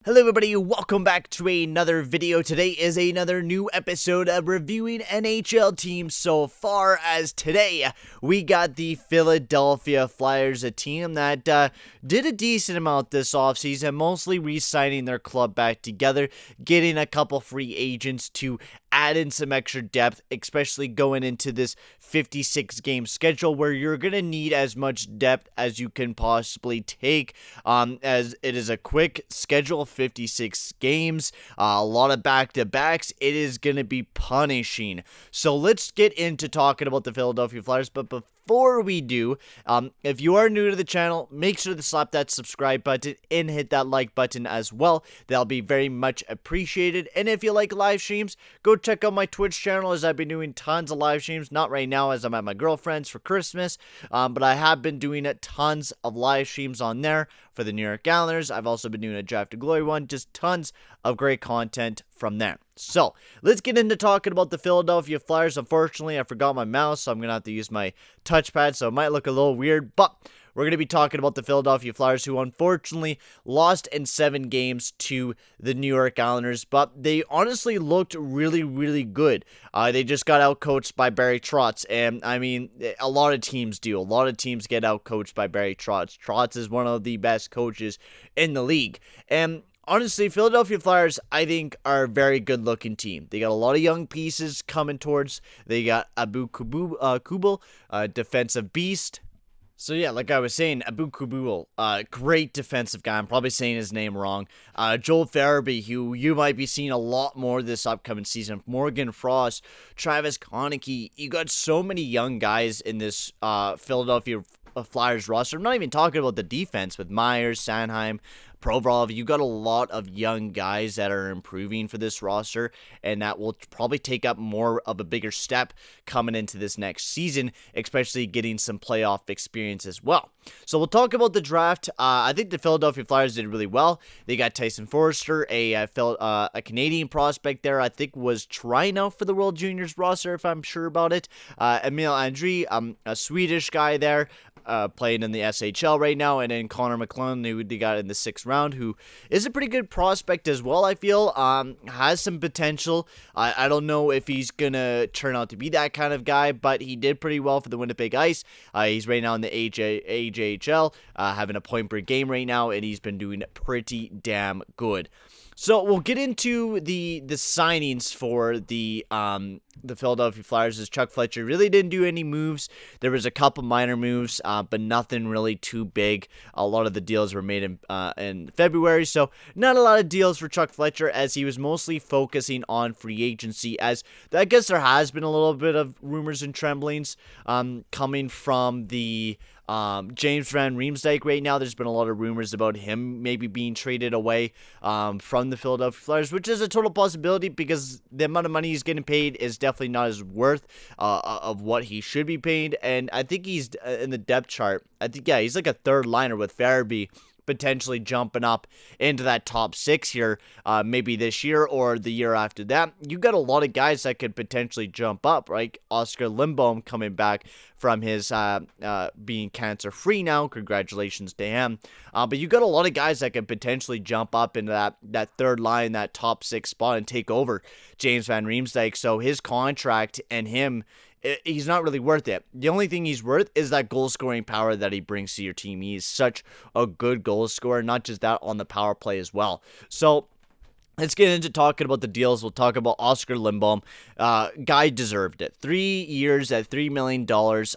Hello everybody, welcome back to another video. Today is another new episode of reviewing NHL teams. So far as today, we got the Philadelphia Flyers, a team that did a decent amount this offseason, mostly re-signing their club back together, getting a couple free agents to add in some extra depth, especially going into this 56-game schedule where you're going to need as much depth as you can possibly take, as it is a quick schedule, 56 games, a lot of back-to-backs. It is going to be punishing. So let's get into talking about the Philadelphia Flyers, but before we do, if you are new to the channel, make sure to slap that subscribe button and hit that like button as well. That'll be very much appreciated. And if you like live streams, go check out my Twitch channel, as I've been doing tons of live streams. Not right now, as I'm at my girlfriend's for Christmas, but I have been doing tons of live streams on there for the New York Islanders. I've also been doing a Draft to Glory one, just tons of great content from there. So let's get into talking about the Philadelphia Flyers. Unfortunately, I forgot my mouse, so I'm gonna have to use my touchpad, so it might look a little weird, but we're going to be talking about the Philadelphia Flyers, who unfortunately lost in 7 games to the New York Islanders, but they honestly looked really, really good. They just got outcoached by Barry Trotz, and I mean, a lot of teams do. A lot of teams get outcoached by Barry Trotz. Trotz is one of the best coaches in the league, and honestly, Philadelphia Flyers, I think, are a very good-looking team. They got a lot of young pieces coming towards. They got Kubal, defensive beast. So yeah, like I was saying, Kubal, great defensive guy. I'm probably saying his name wrong. Joel Farabee, who you might be seeing a lot more this upcoming season. Morgan Frost, Travis Konecny. You got so many young guys in this Philadelphia Flyers roster. I'm not even talking about the defense with Myers, Sanheim, Provorov. You got a lot of young guys that are improving for this roster, and that will probably take up more of a bigger step coming into this next season, especially getting some playoff experience as well. So we'll talk about the draft. I think the Philadelphia Flyers did really well. They got Tyson Forster, a Canadian prospect there, I think was trying out for the World Juniors roster, if I'm sure about it. Emil André, a Swedish guy there, playing in the SHL right now, and then Connor McClellan, who they got in the 6th round, who is a pretty good prospect as well, I feel, has some potential. I don't know if he's gonna turn out to be that kind of guy, but he did pretty well for the Winnipeg Ice. He's right now in the AJHL, having a point per game right now, and he's been doing pretty damn good. So we'll get into the signings for the Philadelphia Flyers. As Chuck Fletcher really didn't do any moves. There was a couple minor moves, but nothing really too big. A lot of the deals were made in February, so not a lot of deals for Chuck Fletcher, as he was mostly focusing on free agency. As I guess there has been a little bit of rumors and tremblings coming from the James Van Riemsdyk right now. There's been a lot of rumors about him maybe being traded away from the Philadelphia Flyers, which is a total possibility, because the amount of money he's getting paid is definitely not as worth of what he should be paid. And I think he's in the depth chart. I think, yeah, he's like a third liner with Farabee, potentially jumping up into that top 6 here, maybe this year or the year after that. You got a lot of guys that could potentially jump up, right? Oscar Limbaum coming back from his being cancer-free now. Congratulations to him. But you got a lot of guys that could potentially jump up into that third line, that top 6 spot, and take over James Van Riemsdyk. So his contract and him, he's not really worth it. The only thing he's worth is that goal scoring power that he brings to your team. He's such a good goal scorer, not just that, on the power play as well. So let's get into talking about the deals. We'll talk about Oscar Limbaum. Guy deserved it. 3 years at $3 million.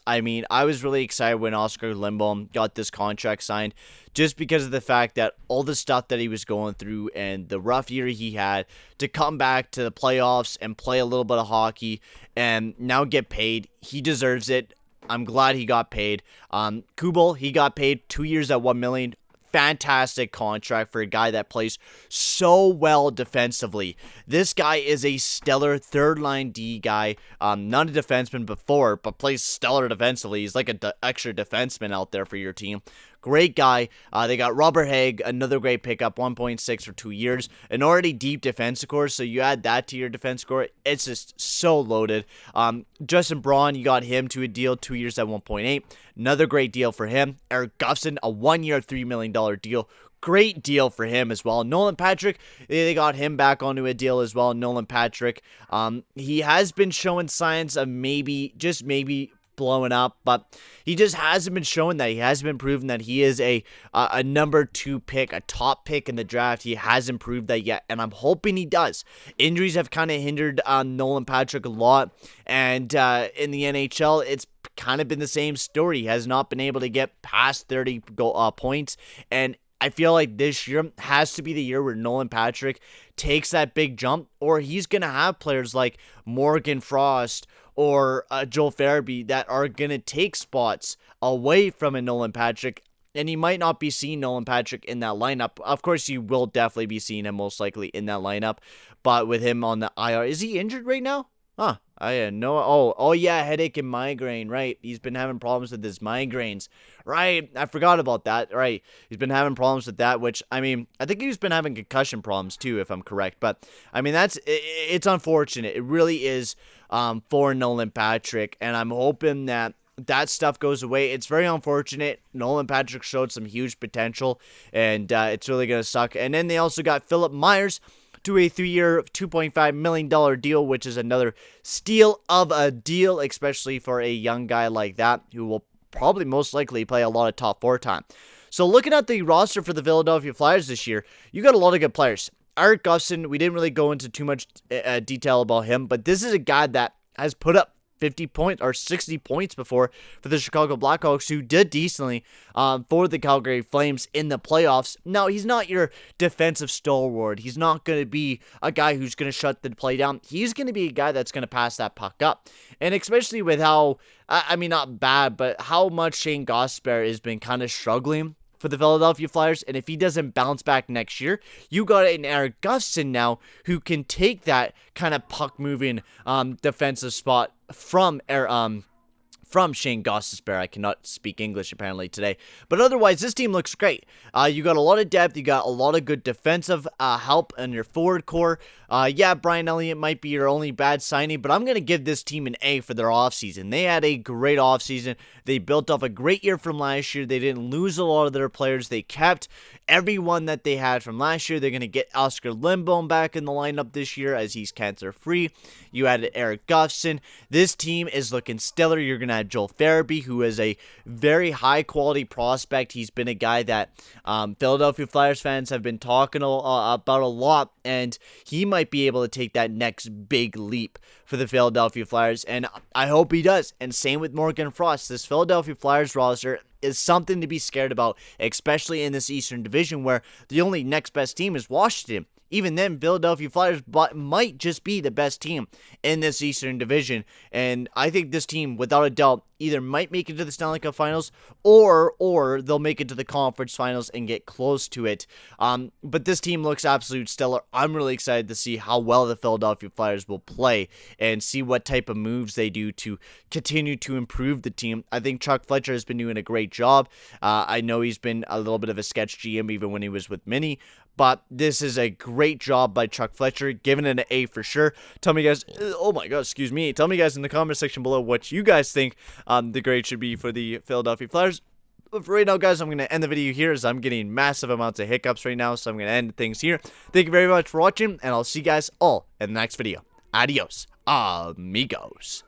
I mean, I was really excited when Oscar Limbaum got this contract signed, just because of the fact that all the stuff that he was going through and the rough year he had, to come back to the playoffs and play a little bit of hockey and now get paid. He deserves it. I'm glad he got paid. Kubal, he got paid 2 years at $1 million. Fantastic contract for a guy that plays so well defensively. This guy is a stellar third-line D guy. Not a defenseman before, but plays stellar defensively. He's like an extra defenseman out there for your team. Great guy. They got Robert Haig, another great pickup, 1.6 for 2 years. An already deep defensive core, so you add that to your defense core, it's just so loaded. Justin Braun, you got him to a deal, 2 years at 1.8. Another great deal for him. Eric Gustin, a 1 year, $3 million deal. great deal for him as well. Nolan Patrick, they got him back onto a deal as well. Nolan Patrick, he has been showing signs of maybe, just maybe, blowing up, but he just hasn't been showing that. He hasn't been proven that he is a number 2 pick, a top pick in the draft. He hasn't proved that yet, and I'm hoping he does. Injuries have kind of hindered Nolan Patrick a lot, and in the NHL, it's kind of been the same story. He has not been able to get past 30 points, and I feel like this year has to be the year where Nolan Patrick takes that big jump, or he's going to have players like Morgan Frost or Joel Farabee that are going to take spots away from a Nolan Patrick, and you might not be seeing Nolan Patrick in that lineup. Of course, you will definitely be seeing him most likely in that lineup, but with him on the IR, is he injured right now? Huh, I had no, oh yeah, headache and migraine, right? He's been having problems with his migraines, right? I forgot about that, right? He's been having problems with that, which, I mean, I think he's been having concussion problems too, if I'm correct, but, I mean, it's unfortunate. It really is, for Nolan Patrick, and I'm hoping that stuff goes away. It's very unfortunate. Nolan Patrick showed some huge potential, and it's really going to suck. And then they also got Philip Myers to a 3-year, $2.5 million deal, which is another steal of a deal, especially for a young guy like that, who will probably most likely play a lot of top 4 time. So looking at the roster for the Philadelphia Flyers this year, you got a lot of good players. Eric Gustin, we didn't really go into too much detail about him, but this is a guy that has put up 50 points or 60 points before for the Chicago Blackhawks, who did decently for the Calgary Flames in the playoffs. Now, he's not your defensive stalwart. He's not going to be a guy who's going to shut the play down. He's going to be a guy that's going to pass that puck up. And especially with how, I mean, not bad, but how much Shane Gostisbehere has been kind of struggling for the Philadelphia Flyers, and if he doesn't bounce back next year, you got an Eric Gustin now who can take that kind of puck-moving defensive spot from Shane Gostisbehere. I cannot speak English apparently today. But otherwise, this team looks great. You got a lot of depth. You got a lot of good defensive help in your forward core. Yeah, Brian Elliott might be your only bad signing, but I'm going to give this team an A for their offseason. They had a great offseason. They built off a great year from last year. They didn't lose a lot of their players. They kept everyone that they had from last year. They're going to get Oscar Limbaum back in the lineup this year as he's cancer-free. You added Eric Gustin. This team is looking stellar. You're going to have Joel Farabee, who is a very high-quality prospect. He's been a guy that Philadelphia Flyers fans have been talking about a lot, and he might be able to take that next big leap for the Philadelphia Flyers, and I hope he does. And same with Morgan Frost. This Philadelphia Flyers roster is something to be scared about, especially in this Eastern Division where the only next best team is Washington. Even then, Philadelphia Flyers might just be the best team in this Eastern Division. And I think this team, without a doubt, either might make it to the Stanley Cup Finals or they'll make it to the Conference Finals and get close to it. But this team looks absolute stellar. I'm really excited to see how well the Philadelphia Flyers will play and see what type of moves they do to continue to improve the team. I think Chuck Fletcher has been doing a great job. I know he's been a little bit of a sketch GM even when he was with Minnie. But this is a great job by Chuck Fletcher, giving it an A for sure. Tell me guys, oh my god, excuse me. Tell me guys in the comment section below what you guys think the grade should be for the Philadelphia Flyers. But for right now, guys, I'm going to end the video here as I'm getting massive amounts of hiccups right now. So I'm going to end things here. Thank you very much for watching, and I'll see you guys all in the next video. Adios, amigos.